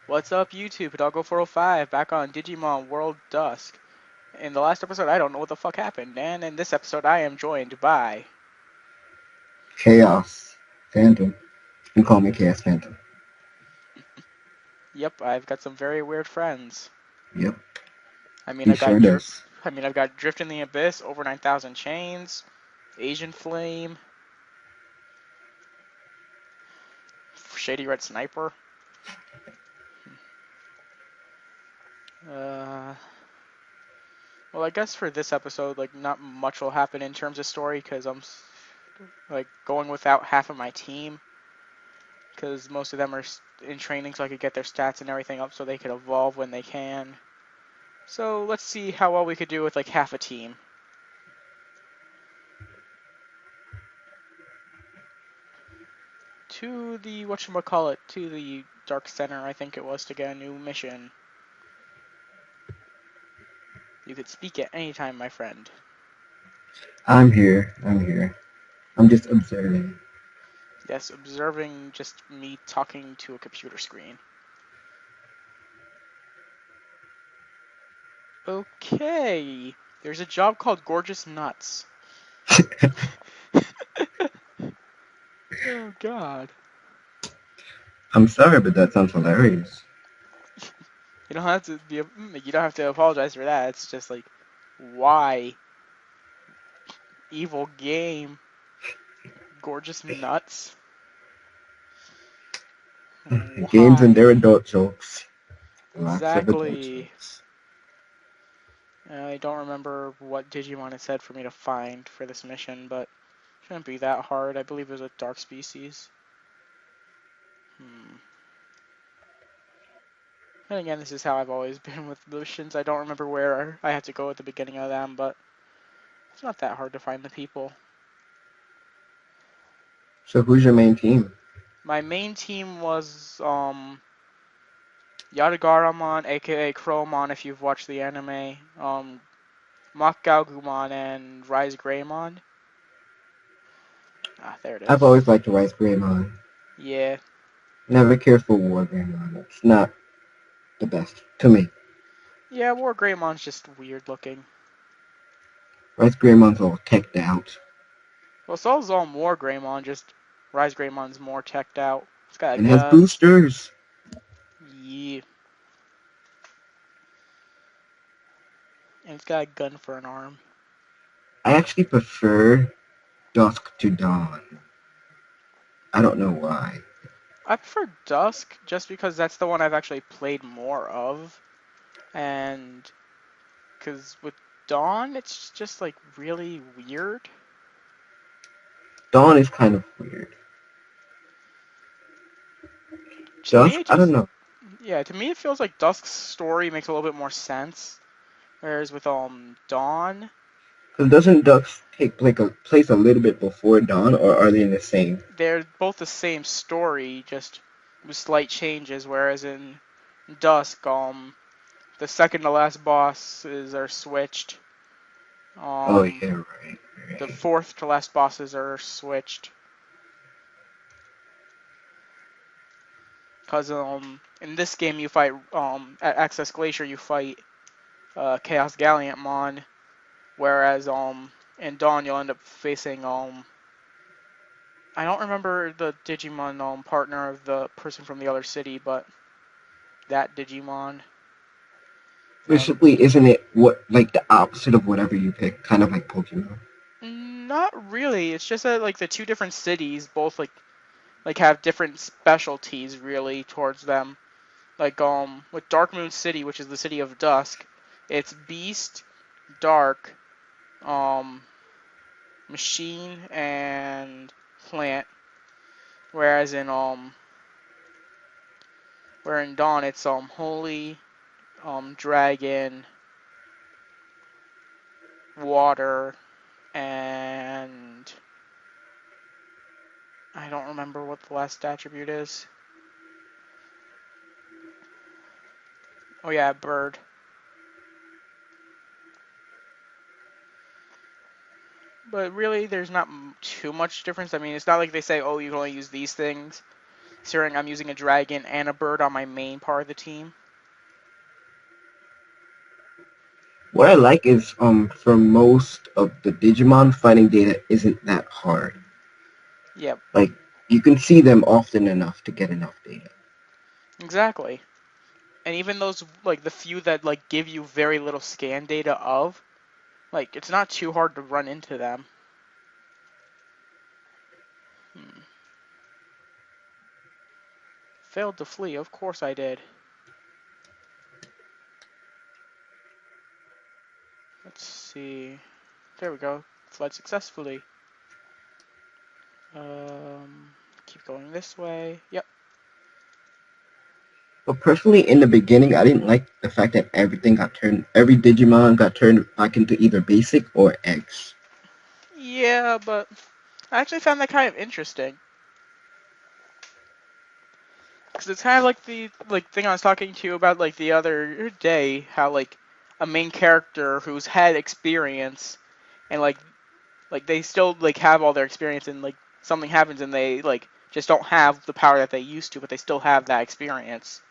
What's up, YouTube? Doggo405 back on Digimon World Dusk. In the last episode, I don't know what the fuck happened, and in this episode, I am joined by. Chaos Phantom. You can call me Chaos Phantom. Yep, I've got some very weird friends. Yep, I mean, he I've got sure Drift. does. I've got Drift in the Abyss, over 9,000 chains, Asian Flame, Shady Red Sniper. Uh, well, I guess for this episode, like, not much will happen in terms of story because I'm like going without half of my team. Because most of them are in training so I could get their stats and everything up so they could evolve when they can. So let's see how well we could do with like half a team. To the, whatchamacallit, to the Dark Center, I think it was, to get a new mission. You could speak at any time, my friend. I'm here. I'm just observing. Yes, observing just me talking to a computer screen. Okay, there's a job called Gorgeous Nuts. Oh god. I'm sorry, but that sounds hilarious. You don't have to be. You don't have to apologize for that. It's just like, why? Evil game. Gorgeous nuts. Games and Why? their adult jokes. Lots of adult Exactly. jokes. I don't remember what Digimon it said for me to find for this mission, but it shouldn't be that hard. I believe it was a dark species. Hmm. And again, this is how I've always been with missions. I don't remember where I had to go at the beginning of them, but it's not that hard to find the people. So who's your main team? My main team was Yadagaramon, aka Crowmon if you've watched the anime, Makgaugumon, and Rise Greymon. Ah, there it I've is. always liked Rice Greymon. Yeah. Never cared for War Greymon. It's not the best to me. Yeah, War Greymon's just weird looking. Rice Greymon's all teched out. Well, so's War Greymon, just Rise Greymon's more teched out. It's got a And it has gun. boosters. Yeah. And it's got a gun for an arm. I actually prefer Dusk to Dawn. I don't know why. I prefer Dusk just because that's the one I've actually played more of. And because with Dawn, it's just like really weird. Dawn is kind of weird. To me, Dusk, it I don't just, know. yeah, to me it feels like Dusk's story makes a little bit more sense. Whereas with Dawn, Because doesn't Dusk take like a place a little bit before Dawn, or are they in the same? they're both the same story, just with slight changes. Whereas in Dusk, the second to last bosses are switched. Oh Um, yeah, right, the right. fourth to last bosses are switched. Cause in this game you fight at Access Glacier you fight Chaos Galliantmon, whereas in Dawn you'll end up facing I don't remember the Digimon partner of the person from the other city, but that Digimon. Um, Basically, isn't it what like the opposite of whatever you pick? Kind of like Pokemon. Not really. It's just that like the two different cities both like have different specialties really towards them. Like with Dark Moon City, which is the city of Dusk, it's Beast, Dark, um Machine, and Plant. Whereas where in Dawn it's Holy, Dragon, Water, and I don't remember what the last attribute is. Oh yeah, Bird. But really, there's not too much difference. I mean, it's not like they say, oh, you can only use these things. considering I'm using a dragon and a bird on my main part of the team. What I like is for most of the Digimon, finding data isn't that hard. Yep, Like you can see them often enough to get enough data. exactly. And even those like the few that like give you very little scan data of, like it's not too hard to run into them. Hmm. Failed to flee, of course I did. Let's see. There we go. Fled successfully. Keep going this way. Yep. But personally, in the beginning, I didn't like the fact that every Digimon got turned back into either basic or X. Yeah, but I actually found that kind of interesting. Because it's kind of like the like thing I was talking to you about like the other day, how like a main character who's had experience and like they still like have all their experience and like something happens and they like just don't have the power that they used to, but they still have that experience.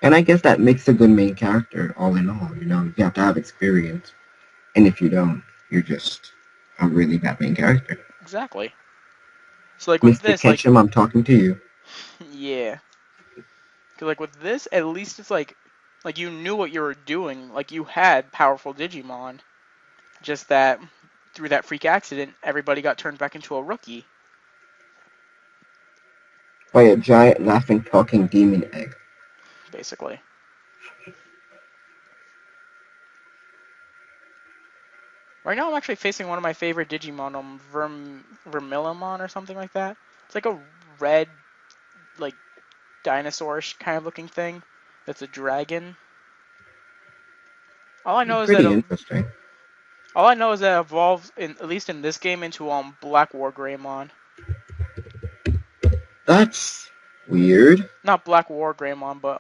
And I guess that makes a good main character, all in all. You have to have experience. And if you don't, you're just a really bad main character. Exactly. So like with Mr. this, like Ketchum, I'm talking to you. yeah, because like with this, at least it's like you knew what you were doing. Like you had powerful Digimon. Just that through that freak accident, everybody got turned back into a rookie, By a giant, laughing, talking demon egg. basically. Right now, I'm actually facing one of my favorite Digimon, Vermillimon or something like that. It's like a red, like dinosaurish kind of looking thing. That's a dragon. All I know is that Pretty interesting. all I know is that it evolves in at least in this game into Black War Greymon. That's weird. Not Black War Greymon, but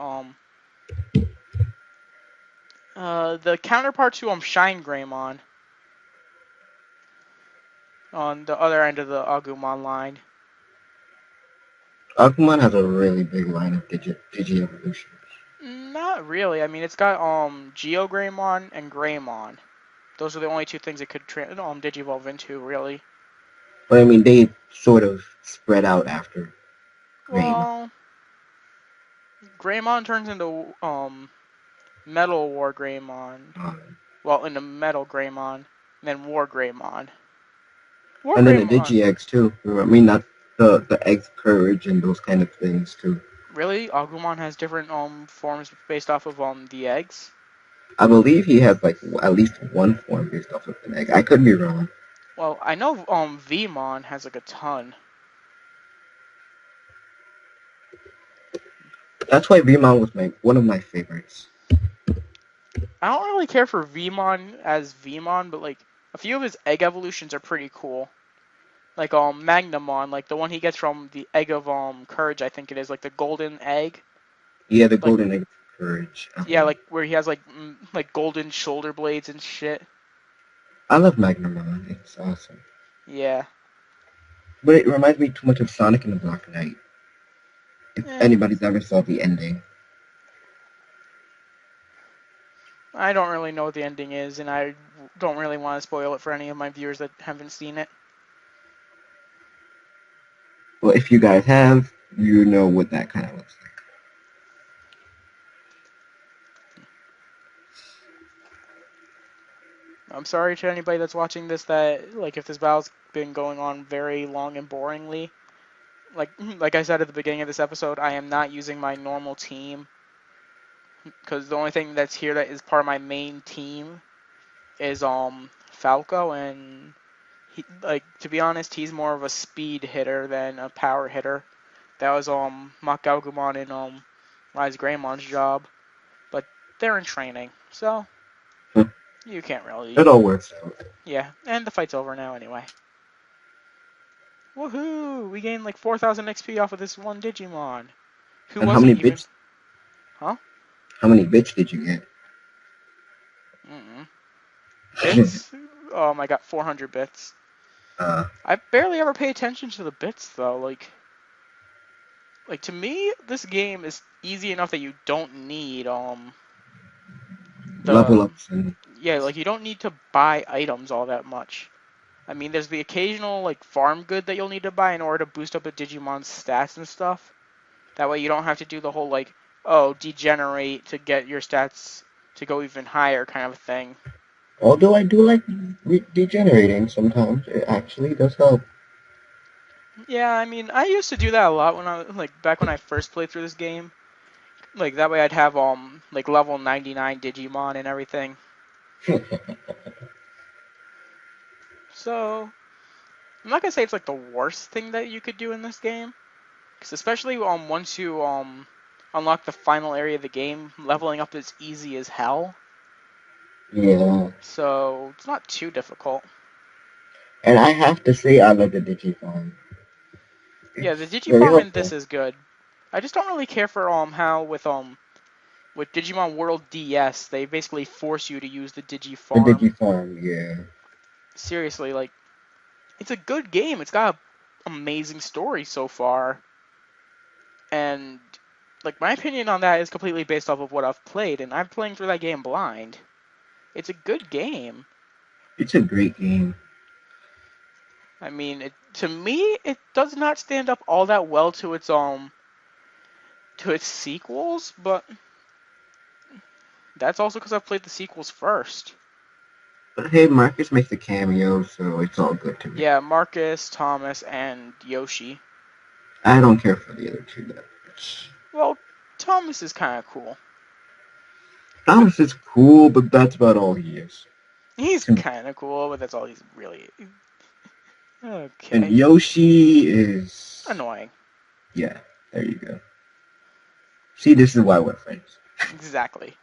the counterpart to Shine Greymon on the other end of the Agumon line. Agumon has a really big line of Digi-evolution. Not really. I mean, it's got Geo Greymon and Greymon. Those are the only two things it could Digivolve into, really. But I mean, they sort of spread out after Greymon. Well, Greymon turns into Metal War Greymon. Um, Well, into Metal Greymon, and then War Greymon. War and then the Greymon. Digi-Eggs too. I mean, not the Eggs Purge and those kind of things too. Really? Agumon has different forms based off of the eggs. I believe he has like at least one form based off of an egg. I could be wrong. Well, I know Vmon has like a ton. That's why Vmon was one of my favorites. I don't really care for Vmon as Vmon, but like a few of his egg evolutions are pretty cool. Like Magnamon, like the one he gets from the egg of courage, I think it is, like the golden egg. Yeah, the Like Golden Egg Courage. yeah, like where he has like golden shoulder blades and shit. I love Magnamon. It's awesome. Yeah. But it reminds me too much of Sonic and the Black Knight. If Eh, anybody's ever saw the ending. I don't really know what the ending is, and I don't really want to spoil it for any of my viewers that haven't seen it. Well, if you guys have, you know what that kind of looks like. I'm sorry to anybody that's watching this that like if this battle's been going on very long and boringly. Like I said at the beginning of this episode, I am not using my normal team because the only thing that's here that is part of my main team is Falco, and he, like to be honest, he's more of a speed hitter than a power hitter. That was Makaugumon and Rise Greymon's job, but they're in training, so Hmm. you can't really. It all works out. Yeah, and the fight's over now anyway. Woohoo! We gained like 4,000 XP off of this one Digimon. Who And how wasn't many even? bits? Huh? How many bits did you get? Mm-mm. Bits? I got 400 bits. uh, I barely ever pay attention to the bits though. Like like to me, this game is easy enough that you don't need Level the ups and yeah, like you don't need to buy items all that much. I mean, there's the occasional like farm good that you'll need to buy in order to boost up a Digimon's stats and stuff. That way you don't have to do the whole like, oh, degenerate to get your stats to go even higher kind of thing. although I do like degenerating sometimes, it actually does help. Yeah, I mean, I used to do that a lot when I like back when I first played through this game. Like that way I'd have like level 99 Digimon and everything. So, I'm not gonna say it's like the worst thing that you could do in this game, because especially once you unlock the final area of the game, leveling up is easy as hell. Yeah, So it's not too difficult. and I have to say I love the Digifarm. Yeah, the It's very Digifarm in this helpful. is good. I just don't really care for how with Digimon World DS they basically force you to use the The Digifarm. Digifarm, yeah. Seriously, like it's a good game. It's got an amazing story so far, and like my opinion on that is completely based off of what I've played, and I'm playing through that game blind. It's a good game. It's a great game. I mean, to me, it does not stand up all that well to its sequels, but that's also because I've played the sequels first. But hey, Marcus makes a cameo, so it's all good to me. Yeah, Marcus, Thomas, and Yoshi. I don't care for the other two that much. Well, Thomas is kind of cool. But Thomas is cool, but that's about all he is. he's To me. kind of cool, but that's all he's really. And Okay. Yoshi is... Annoying. Yeah, there you go. See, this is why we're friends. Exactly.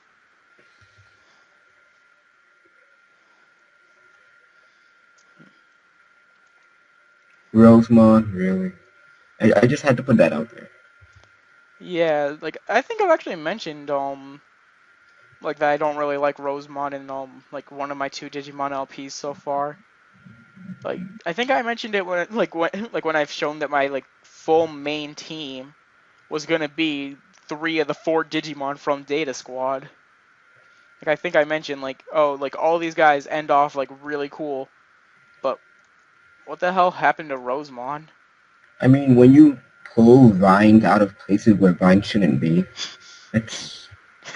Rosemont, really? I just had to put that out there. Yeah, like I think I've actually mentioned like that I don't really like Rosemon in like one of my two Digimon LPs so far. Like I think I mentioned it when I've shown that my like full main team was gonna be three of the four Digimon from Data Squad. Like I think I mentioned like oh like all these guys end off like really cool, but what the hell happened to Rosemon? I mean, when you pull vines out of places where vines shouldn't be, it's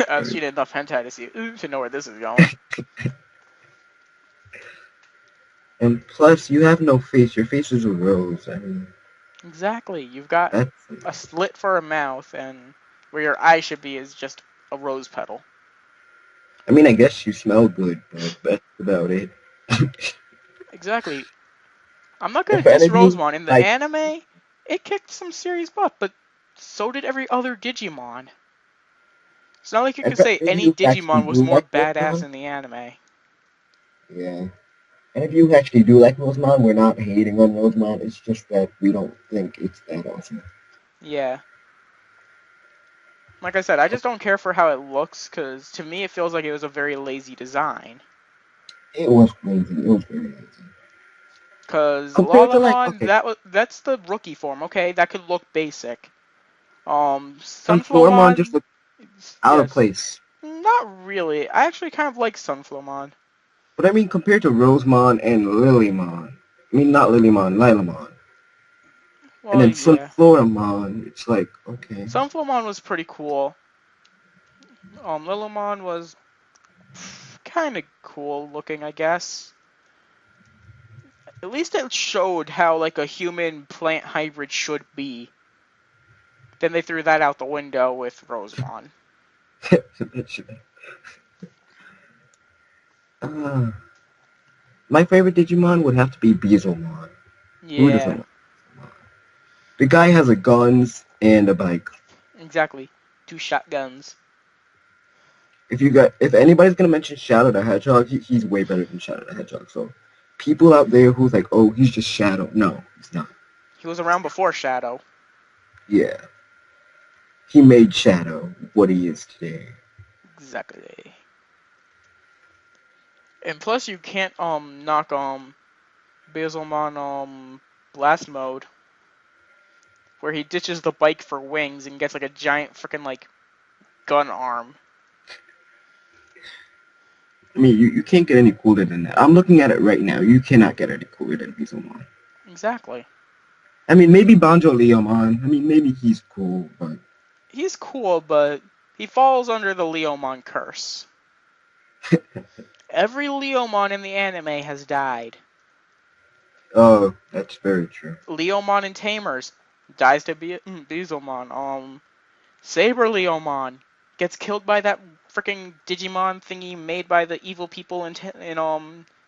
I've very... seen enough hentai to know where this is going. And plus, you have no face. Your face is a rose. I mean, Exactly. You've got that's... a slit for a mouth, and where your eye should be is just a rose petal. I mean, I guess you smell good, but that's about it. Exactly. I'm not gonna If diss any of you Rosemon. In the like, anime, it kicked some serious butt, but so did every other Digimon. It's not like you can if say any of any you actually Digimon was do more like badass Rosemont, in the anime. yeah. And if you actually do like Rosemont, we're not hating on Rosemont. It's just that we don't think it's that awesome. Yeah. Like I said, I just don't care for how it looks, because to me it feels like it was a very lazy design. It was crazy. It was very lazy. Because Compared to like, Lalamon, okay, that's the rookie form, okay? That could look basic. Sunfloremon just Sunflowmon, looked out of yes, place. not really. I actually kind of like Sunflowmon. But I mean, compared to Rosemon and Lilymon, I mean, not Lilymon, Lilamon. And Well, then yeah. Sunfloremon, it's like, okay. Sunflowmon was pretty cool. Lilymon was kind of cool looking, I guess. At least it showed how like a human plant hybrid should be. Then they threw that out the window with Rosemon. uh, my favorite Digimon would have to be Beezlemon. Who doesn't Yeah, like Beezlemon? The guy has a guns and a bike. exactly. Two shotguns. If anybody's gonna mention Shadow the Hedgehog, he's way better than Shadow the Hedgehog. So people out there who's like, oh, he's just Shadow. No, he's not. He was around before Shadow. Yeah, he made Shadow what he is today. Exactly. And plus, you can't knock Basilmon blast mode, where he ditches the bike for wings and gets like a giant freaking like gun arm. I mean, you can't get any cooler than that. I'm looking at it right now. You cannot get any cooler than Bizomon. Exactly. I mean, maybe Banjo Leomon. I mean, maybe he's cool, but He's cool, but he falls under the Leomon curse. Every Leomon in the anime has died. oh, that's very true. Leomon in Tamers dies to Bizomon. Saber Leomon gets killed by that freaking Digimon thingy made by the evil people in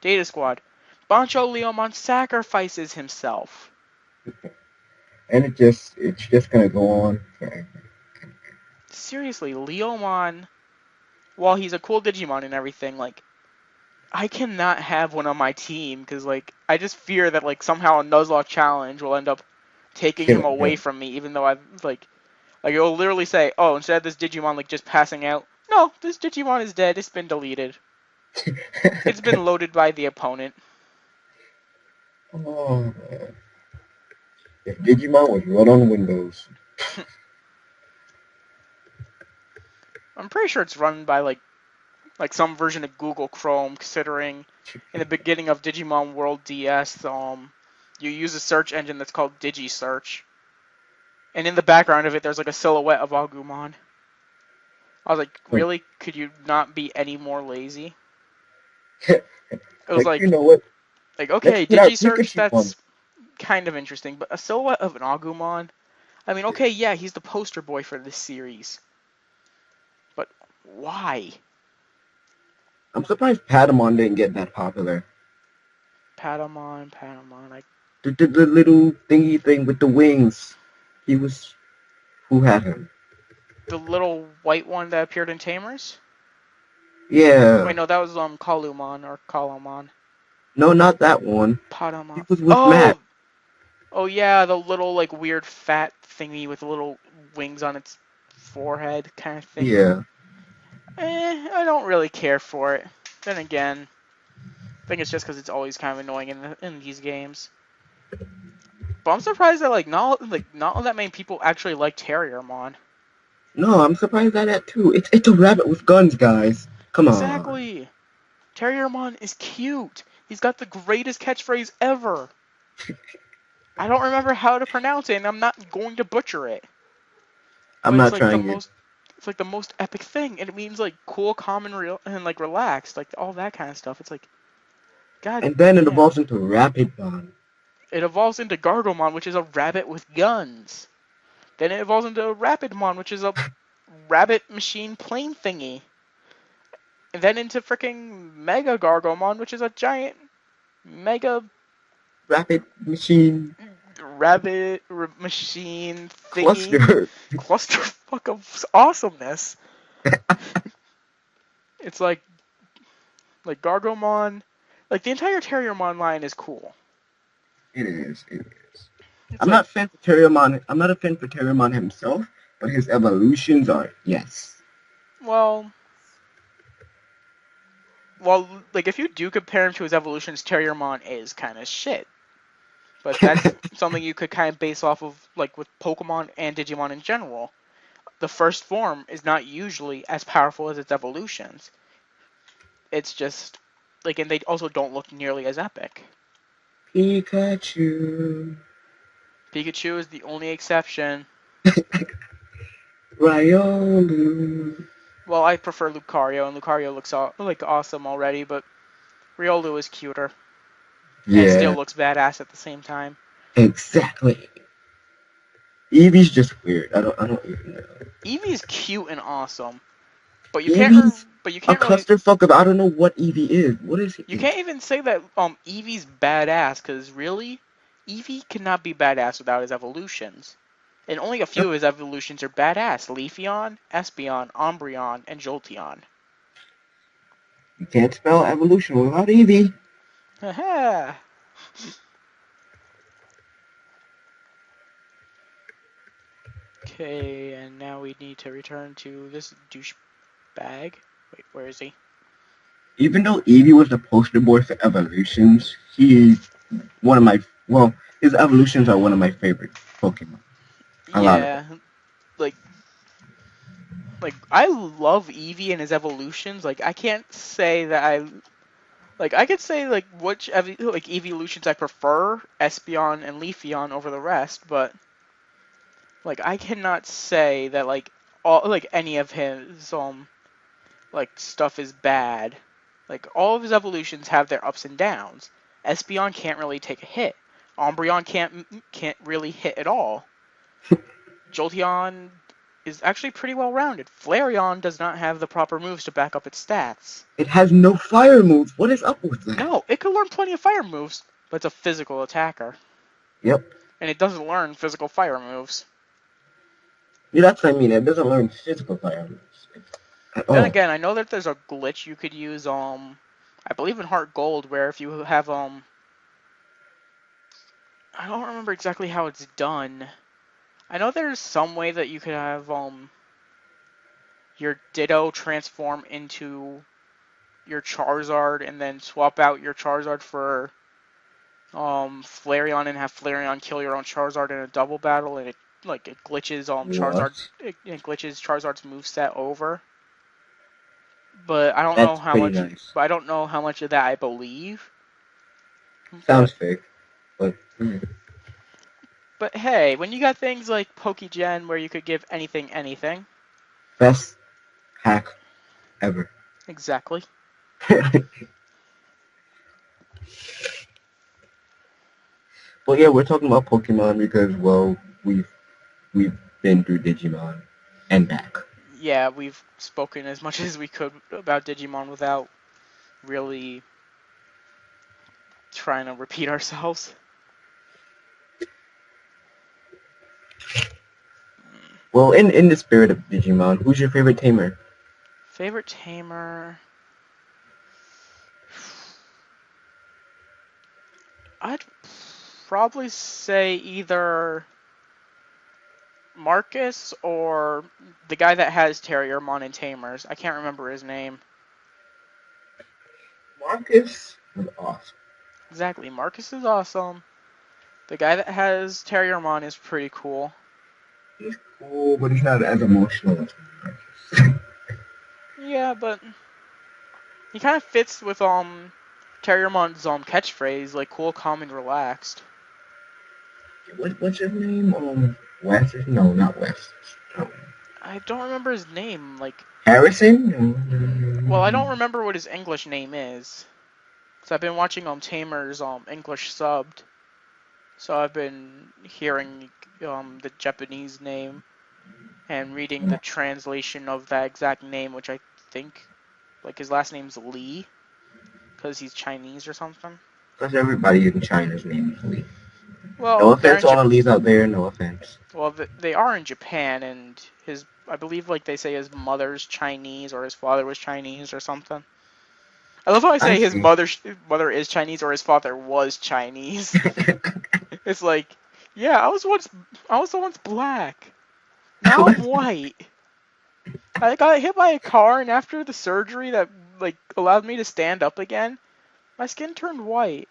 Data Squad. Bancho Leomon sacrifices himself. And it's just gonna go on forever. Seriously, Leomon, while he's a cool Digimon and everything, like, I cannot have one on my team because, like, I just fear that, like, somehow a Nuzlocke challenge will end up taking him Killing away him. from me, even though I've, like it'll literally say, oh, instead of this Digimon, like, just passing out, no, this Digimon is dead, it's been deleted. It's been loaded by the opponent. Oh man. If Digimon was run on Windows. I'm pretty sure it's run by, like some version of Google Chrome, considering in the beginning of Digimon World DS, you use a search engine that's called DigiSearch. And in the background of it, there's like a silhouette of Agumon. I was like, really? Could you not be any more lazy? It was Like, you know what? Let's okay, put our DigiSearch, Pikachu on. that's kind of interesting, but a silhouette of an Agumon? I mean, okay, yeah, he's the poster boy for this series. But why? I'm surprised Patamon didn't get that popular. Patamon, The little thingy thing with the wings. He was who had him? the little white one that appeared in Tamers? Yeah. Wait, no, that was Kalumon or Kalomon. No, not that one. He Patamon. was with Matt. Oh yeah, the little like weird fat thingy with little wings on its forehead kind of thing. Yeah. I don't really care for it. Then again, I think it's just because it's always kind of annoying in these games. But I'm surprised that not that many people actually like Terriermon. No, I'm surprised at that too. It's a rabbit with guns, guys. Come on. Exactly. Terriermon is cute. He's got the greatest catchphrase ever. I don't remember how to pronounce it, and I'm not going to butcher it. I'm But not trying it. it's like the most epic thing, and it means like cool, calm, and real, and like relaxed, like all that kind of stuff. It's like, god And then it damn. evolves into Rapid Bond. It evolves into Gargomon, which is a rabbit with guns. Then it evolves into Rapidmon, which is a rabbit machine plane thingy. And then into freaking Mega Gargomon, which is a giant mega Rapid Machine rabbit machine thingy Cluster. clusterfuck of awesomeness. It's like Gargomon, like the entire Terriermon line is cool. It is. It is. It's I'm like, not fan for Terriermon. I'm not a fan for Terriermon himself, but his evolutions are yes. well, well, like if you do compare him to his evolutions, Terriermon is kind of shit. But that's something you could kind of base off of, like with Pokemon and Digimon in general. The first form is not usually as powerful as its evolutions. It's just like, and they also don't look nearly as epic. Pikachu. Pikachu is the only exception. Riolu. Well, I prefer Lucario, and Lucario looks like awesome already, but Riolu is cuter and still Yeah, looks badass at the same time. exactly. Eevee's just weird. I don't even know. Eevee's cute and awesome, but Eevee's you a can't really clusterfuck of I don't know what Eevee is. What is you he? can't even say that Eevee's badass, because really, Eevee cannot be badass without his evolutions. And only a few Yep. of his evolutions are badass. Leafeon, Espeon, Umbreon, and Jolteon. You can't spell evolution without Eevee. Haha. Okay, and now we need to return to this douchebag. Wait, where is he? Even though Eevee was the poster boy for evolutions, he's one of my his evolutions are one of my favorite Pokemon. A lot of it. Yeah, like I love Eevee and his evolutions. Like I can't say that I could say like which like evolutions I prefer, Espeon and Leafeon over the rest, but like I cannot say that like all like any of his like stuff is bad. Like all of his evolutions have their ups and downs. Espeon can't really take a hit. Umbreon can't really hit at all. Jolteon is actually pretty well rounded. Flareon does not have the proper moves to back up its stats. It has no fire moves. What is up with that? No, it could learn plenty of fire moves, but it's a physical attacker. Yep. And it doesn't learn physical fire moves. Yeah, that's what I mean. It doesn't learn physical fire moves at Then all. again, I know that there's a glitch you could use I believe in Heart Gold where if you have I don't remember exactly how it's done. I know there's some way that you could have your Ditto transform into your Charizard and then swap out your Charizard for Flareon and have Flareon kill your own Charizard in a double battle, and it glitches What? it glitches Charizard's moveset over. But I don't know That's how pretty much. nice. But I don't know how much of that I believe. Sounds But fake, but hey, when you got things like Pokegen where you could give anything anything, best hack ever. exactly. But yeah, we're talking about Pokemon because well, we've been through Digimon and back. Yeah, we've spoken as much as we could about Digimon without really trying to repeat ourselves. Well, in the spirit of Digimon, who's your favorite tamer? Favorite tamer? I'd probably say either Marcus or the guy that has Terriermon and Tamers. I can't remember his name. Marcus was awesome. Exactly. Marcus is awesome. The guy that has Terriermon is pretty cool. He's cool, but he's not as emotional as Marcus. Yeah, but he kind of fits with Terriermon's catchphrase, like cool, calm, and relaxed. What's his name? West? No, not West. Um, I don't remember his name. Harrison? Well, I No. don't remember what his English name is. So I've been watching Tamer's English subbed. So I've been hearing the Japanese name and reading the translation of that exact name, which I think like his last name's Lee because he's Chinese or something. Because everybody in China's name is Lee. No Well, they're offense in to all the Lees out there. No offense. well, they are in Japan, and I believe like they say his mother's Chinese or his father was Chinese or something. I love how I I say his see. mother is Chinese or his father was Chinese. It's like, yeah, I was once black. Now I'm white. I got hit by a car, and after the surgery that like allowed me to stand up again, my skin turned white.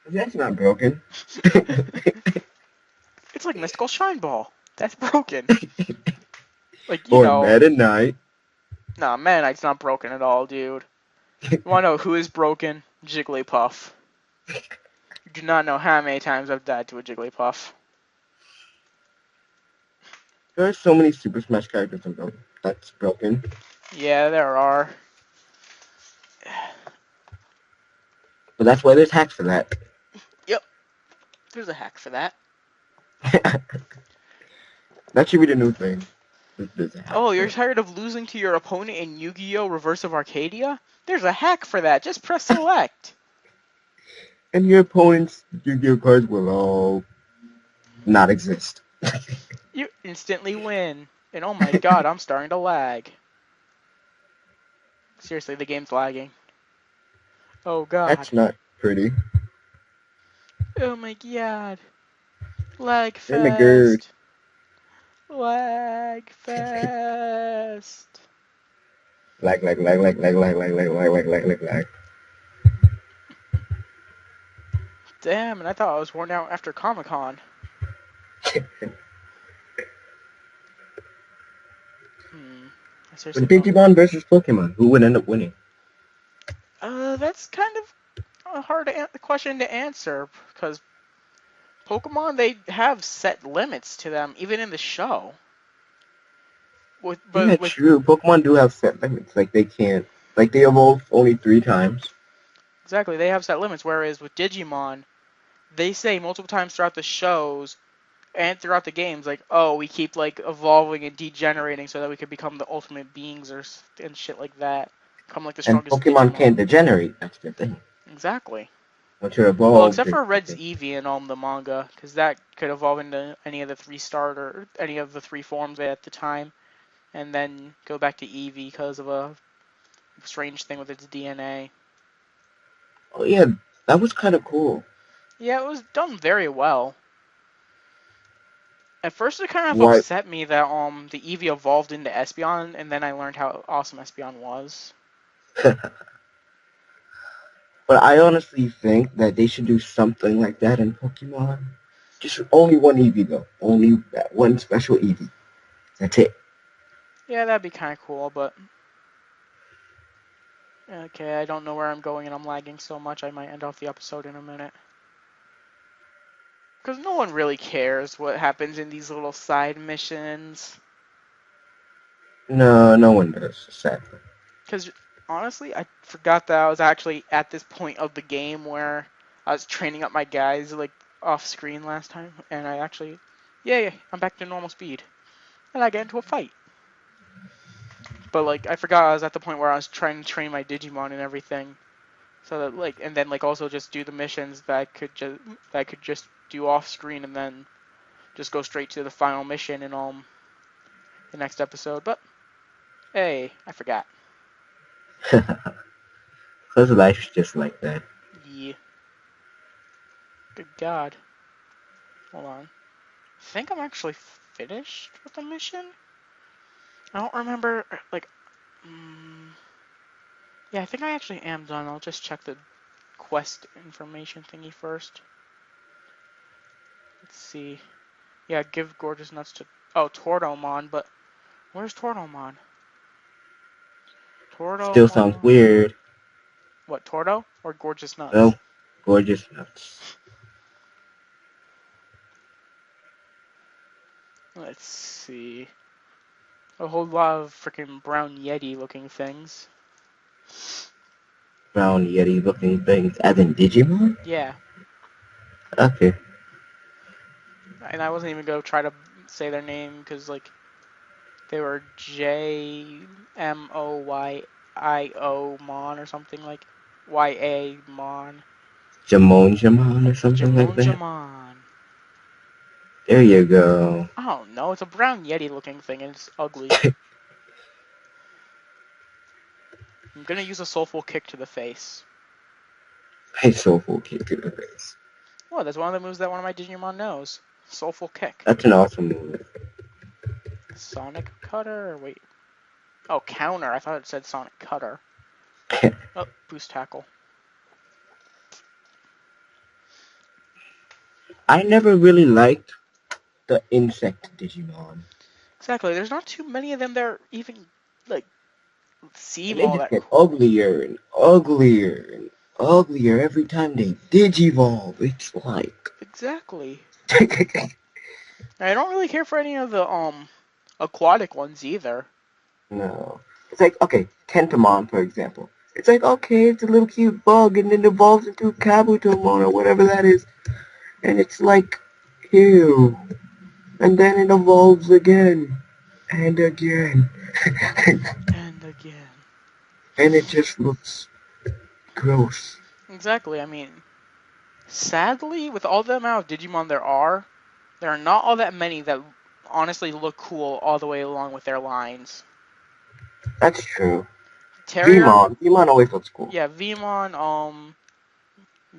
That's not broken. It's like mystical shine ball. That's broken. Like Or Meta Knight. nah, man, it's not broken at all, dude. You wanna know who is broken? Jigglypuff. You do not know how many times I've died to a Jigglypuff. There are so many Super Smash characters that's broken. Yeah, there are. But that's why there's hacks for that. Yep, there's a hack for that. That should be the new thing. There's a hack Oh, for you're it. tired of losing to your opponent in Yu-Gi-Oh! Reverse of Arcadia? There's a hack for that. Just press select. And your opponent's Yu-Gi-Oh cards will all not exist. You instantly win. And oh my god, I'm starting to lag. Seriously, the game's lagging. Oh god. That's not pretty. Oh my god. Lag In the good. fest. Lag fest. Lag. Damn, and I thought I was worn out after Comic Con. I But seriously don't. Digimon versus Pokemon, who would end up winning? That's kind of a hard question to answer because Pokemon they have set limits to them even in the show. Yeah, With true. Pokemon do have set limits. Like they can't. Like they evolve only 3 times. exactly they have set limits. Whereas with Digimon, they say multiple times throughout the shows and throughout the games, like, oh, we keep like evolving and degenerating so that we could become the ultimate beings and shit like that. Become like the And strongest Pokemon Digimon. can't degenerate. That's the thing. Exactly. Once you're Well, evolved, except you're for Red's okay. Eevee in the manga, because that could evolve into any of the three forms at the time, and then go back to Eevee because of a strange thing with its DNA. Oh yeah, that was kind of cool. Yeah, it was done very well. At first, it kind of Why? upset me that the Eevee evolved into Espeon, and then I learned how awesome Espeon was. But I honestly think that they should do something like that in Pokemon. Just only one Eevee though. Only that one special Eevee. That's it. Yeah, that'd be kind of cool, but okay, I don't know where I'm going, and I'm lagging so much I might end off the episode in a minute. Because no one really cares what happens in these little side missions. No, no one does. Sadly. Because honestly, I forgot that I was actually at this point of the game where I was training up my guys like off screen last time, and I actually, yeah, I'm back to normal speed, and I get into a fight. But like I forgot I was at the point where I was trying to train my Digimon and everything, so that like, and then like also just do the missions that I could just do off screen, and then just go straight to the final mission in the next episode. But hey, I forgot. Cause life's just like that. Yeah, good God. Hold on. I think I'm actually finished with the mission. I don't remember, like, mm, yeah, I think I actually am done. I'll just check the quest information thingy first. Let's see. Yeah, give gorgeous nuts to, oh, Tordomon, but where's Tordomon? Still sounds Tordomon. weird. What, Tordo or gorgeous nuts? Well, gorgeous nuts. Let's see. A whole lot of freaking brown Yeti looking things. Brown Yeti looking things. As in Digimon? Yeah, Okay. and I wasn't even gonna try to say their name because, like, they were JMOYIO Mon or something like YA Mon. Jamon or something like that. Jamunjamon. There you go. I don't know. It's a brown Yeti looking thing and it's ugly. I'm gonna use a soulful kick to the face. Hey, soulful kick to the face. Oh, that's one of the moves that one of my Digimon knows. Soulful kick. That's an awesome move. Sonic Cutter? Wait. Oh, counter. I thought it said Sonic Cutter. Oh, boost tackle. I never really liked the insect Digimon. Exactly. There's not too many of them that are even, like, And seem they all just that get cool. uglier and uglier and uglier every time they digivolve. It's like Exactly. I don't really care for any of the aquatic ones either. no. It's like okay, Tentamon for example. It's like okay, it's a little cute bug and then evolves into Kabutomon or whatever that is. And it's like ew. And then it evolves again and again. And again. And it just looks gross. Exactly. I mean, sadly, with all the amount of Digimon there are not all that many that honestly look cool all the way along with their lines. That's true. Terrier, Vmon always looks cool. yeah, Vmon,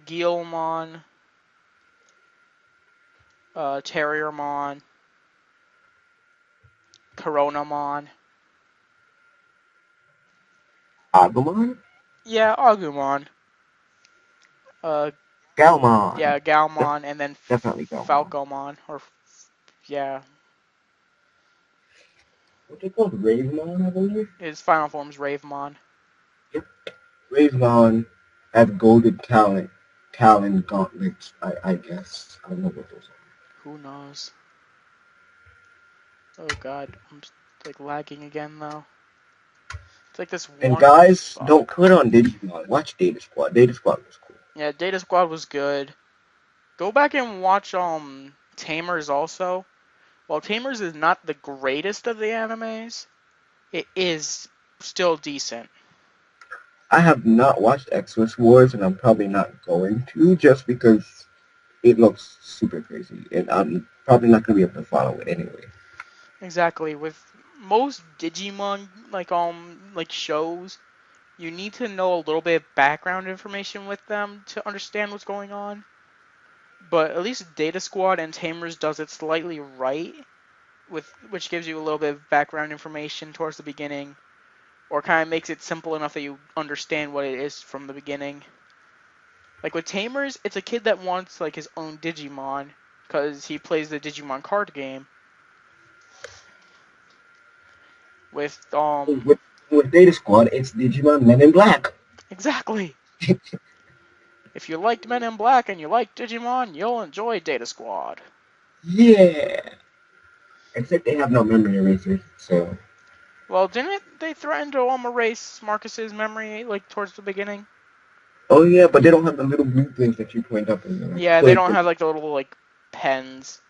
Guilmon, Terriermon, Coronamon, Agumon? yeah, Agumon, uh, Galmon. yeah, Galmon, and then Definitely Galmon. Falcomon, or yeah, What's it called? Ravemon, I believe? His final form's Ravemon. Yep. Ravemon has golden talon gauntlets, I guess. I don't know what those are. Who knows? Oh god, I'm like lagging again though. It's like this And one guys, spot. don't quit on Digimon. Watch Data Squad. Data Squad was cool. Yeah, Data Squad was good. Go back and watch Tamers also. While Tamers is not the greatest of the animes, it is still decent. I have not watched Exodus Wars, and I'm probably not going to, just because it looks super crazy, and I'm probably not going to be able to follow it anyway. Exactly. With most Digimon like shows, you need to know a little bit of background information with them to understand what's going on. But at least Data Squad and Tamers does it slightly right, with which gives you a little bit of background information towards the beginning, or kind of makes it simple enough that you understand what it is from the beginning. Like with Tamers, it's a kid that wants like his own Digimon because he plays the Digimon card game. With With Data Squad, it's Digimon Men in Black. exactly. If you liked Men in Black and you like Digimon, you'll enjoy Data Squad. Yeah. Except they have no memory erasers, so. Well, didn't they threaten to erase Marcus's memory like towards the beginning? Oh yeah, but they don't have the little blue things that you point up and like Yeah, they click. don't have like the little like pens.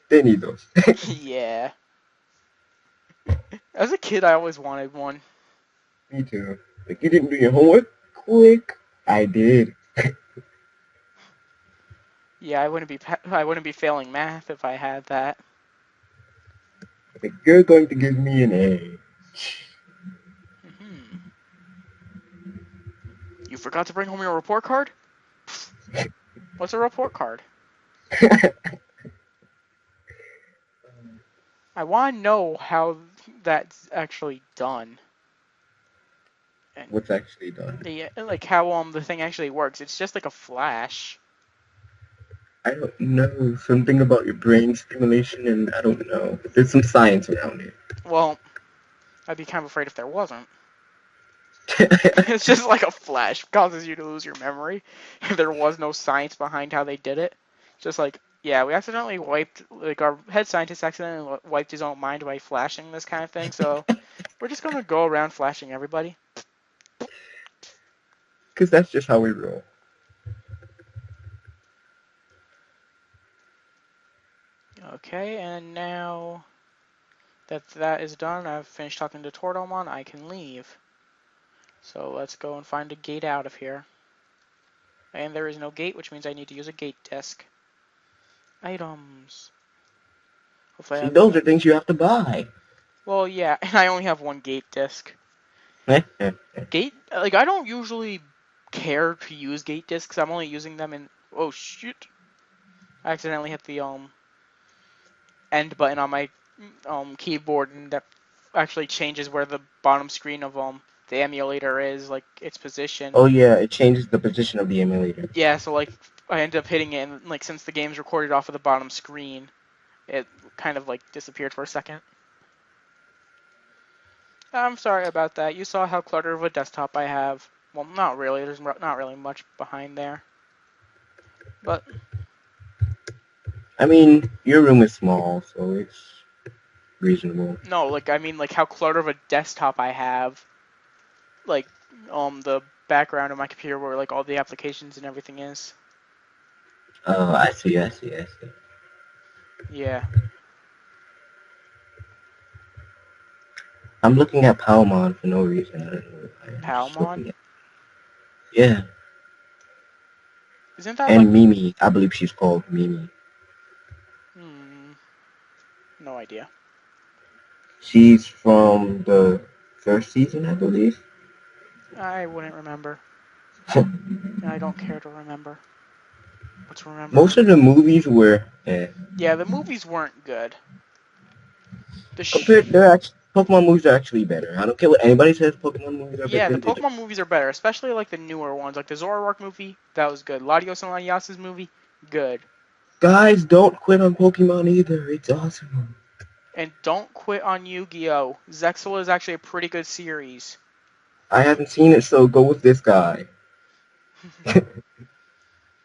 They need those. Yeah. As a kid, I always wanted one. Me too. Like you didn't do your homework? Quick. I did. Yeah, I wouldn't be failing math if I had that. Like you're going to give me an A. Hmm. You forgot to bring home your report card? What's a report card? I want to know how that's actually done, and What's actually done? like how the thing actually works. It's just like a flash. I don't know. Something about your brain stimulation, and I don't know. There's some science around Well, I'd be kind of afraid if there wasn't. it. It's just like a flash causes you to lose your memory. If there was no science behind how they did it, just like yeah, we accidentally wiped like our head scientist accidentally wiped his own mind by flashing this kind of thing. So we're just gonna go around flashing everybody. Because that's just how we roll. Okay, and now that that is done, I've finished talking to Tordomon. I can leave. So let's go and find a gate out of here. And there is no gate, which means I need to use a gate disc. Items. Hopefully I See, have those are enough. things you have to buy. Well, yeah, and I only have one gate disc. Gate, like, I don't usually care to use gate discs. I'm only using them in. Oh, shoot. I accidentally hit the, end button on my, keyboard, and that actually changes where the bottom screen of, the emulator is, like, its position. Oh yeah, it changes the position of the emulator. Yeah, so, like, I ended up hitting it, and, like, since the game's recorded off of the bottom screen, it kind of, like, disappeared for a second. I'm sorry about that. You saw how cluttered of a desktop I have. Well, not really. There's not really much behind there. But, I mean, your room is small, so it's reasonable. no, like, I mean, like, how cluttered of a desktop I have. Like, the background of my computer where, like, all the applications and everything is. Oh, I see, I see, I see. Yeah. I'm looking at Palmon for no reason. I don't know why. I'm just Palmon? looking at. Yeah, Isn't that, like... and Mimi. I believe she's called Mimi. Hmm... No idea. She's from the first season, I believe. I wouldn't remember. And I don't care to remember. What's Most remembering? of the movies were Yeah, the movies weren't good. The compared. They're actually Pokemon movies are actually better. I don't care what anybody says. Pokemon movies are better Yeah, the than Digimon. Pokemon movies are better, especially like the newer ones, like the Zoroark movie. That was good. Latios and Latias's movie, good. Guys, don't quit on Pokemon either. It's awesome. And don't quit on Yu-Gi-Oh! Zexal is actually a pretty good series. I haven't seen it, so go with this guy.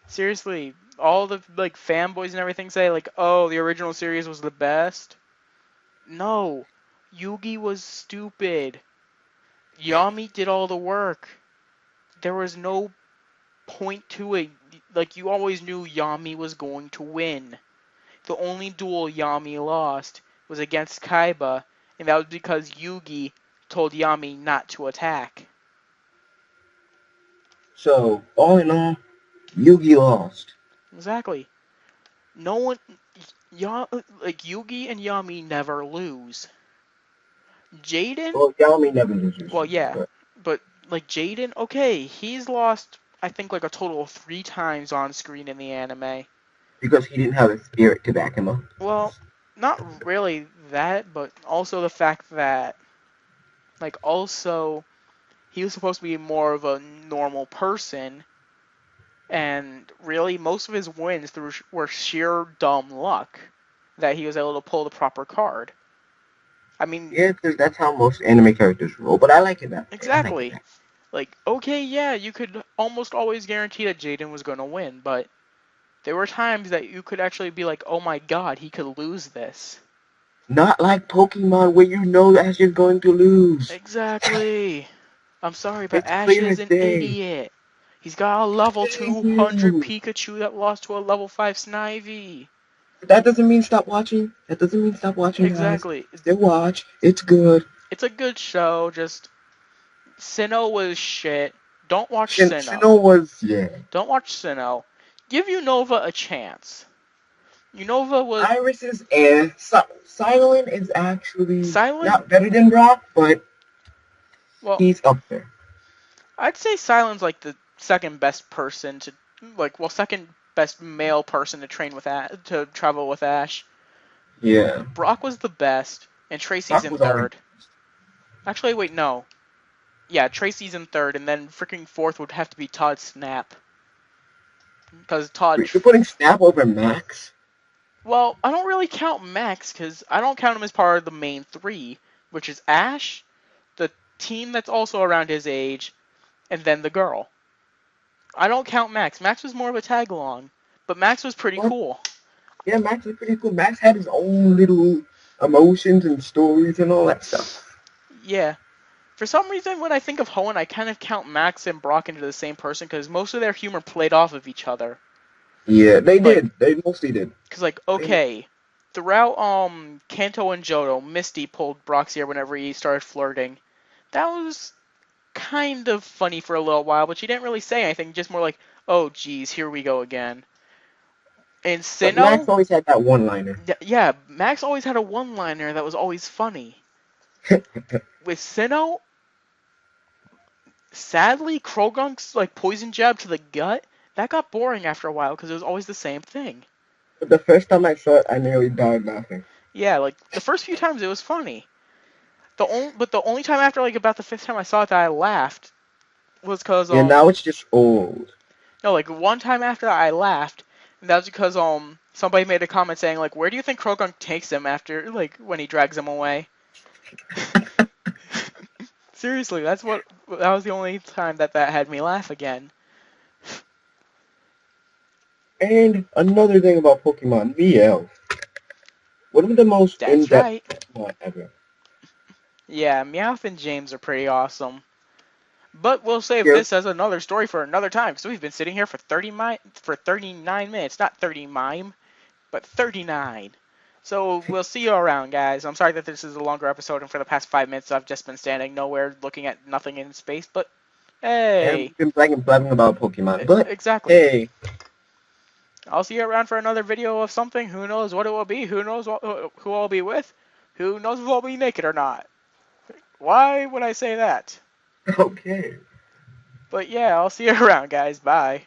Seriously, all the like fanboys and everything say like, "Oh, the original series was the best." No, Yugi was stupid. Yami did all the work. There was no point to it. Like you always knew Yami was going to win. The only duel Yami lost was against Kaiba, and that was because Yugi told Yami not to attack. So, all in all, Yugi lost. Exactly. No one, like Yugi and Yami never lose. Jaden, Well, Yami never loses, well, yeah, but but like Jaden, okay, he's lost. I think like a total of 3 times on screen in the anime. because he didn't have the spirit to back him up. Well, not really that, but also the fact that like also he was supposed to be more of a normal person, and really most of his wins were sheer dumb luck that he was able to pull the proper card. I mean, Yeah, because that's how most anime characters roll. But I like it that way. I like it exactly. that Like, okay, yeah, you could almost always guarantee that Jaden was going to win, but there were times that you could actually be like, oh my god, he could lose this. way. Not like Pokemon where you know Ash is going to lose. Exactly. I'm sorry, but It's Ash clear is as an day. idiot. He's got a level Thank 200 you. Pikachu that lost to a level 5 Snivy. That doesn't mean stop watching. That doesn't mean stop watching, guys. Exactly. Still watch. It's good. It's a good show, just Sinnoh was shit. Don't watch Sinnoh. Sinnoh was, yeah. Don't watch Sinnoh. Give Unova a chance. Unova was Iris is air. Silent is actually Silent. not better than Brock, but Well, he's up there. I'd say Silent's like the second best person to second best male person to train with to travel with Ash. Yeah. Brock was the best, and Tracy's Brock in was always. third. Actually, wait, no. Yeah, Tracy's in third, and then freaking fourth would have to be Todd Snap. Because Todd. You're putting Snap over Max? Well, I don't really count Max, because I don't count him as part of the main 3, which is Ash, the team that's also around his age, and then the girl. I don't count Max. Max was more of a tag along, but Max was pretty What? cool. Yeah, Max is pretty cool. Max had his own little emotions and stories and all that stuff. Yeah. For some reason, when I think of Hoenn, I kind of count Max and Brock into the same person because most of their humor played off of each other. Yeah, they Like, did. They mostly did. cause like They, okay, throughout Kanto and Johto, Misty pulled Brock's ear whenever he started flirting. That was kind of funny for a little while, but she didn't really say anything. Just more like, oh geez, here we go again. And but Max Sinnoh, always had that one-liner. yeah, Max always had a one-liner that was always funny. With Sinnoh, sadly, Krogunk's like poison jab to the gut that got boring after a while because it was always the same thing. But the first time I saw it, I nearly died laughing. Yeah, like the first few times it was funny. The only time after like about the 5th time I saw it that I laughed was because Yeah, now it's just old. no, like one time after I laughed, and that was because somebody made a comment saying like, where do you think Krogunk takes him after like when he drags him away? Seriously, that was the only time that had me laugh again. And another thing about Pokemon, VL. One of the most That's in-depth right. Pokemon ever. Yeah, Meowth and James are pretty awesome. But we'll save Yeah, this as another story for another time because we've been sitting here for 39 minutes, not 30 mime, but 39. So we'll see you around, guys. I'm sorry that this is a longer episode, and for the past 5 minutes I've just been standing nowhere, looking at nothing in space. But and hey, we've been blabbing about Pokemon. But, exactly. hey, I'll see you around for another video of something. Who knows what it will be? Who knows who I'll be with? Who knows if I'll be naked or not? Why would I say that? okay. But yeah, I'll see you around, guys. Bye.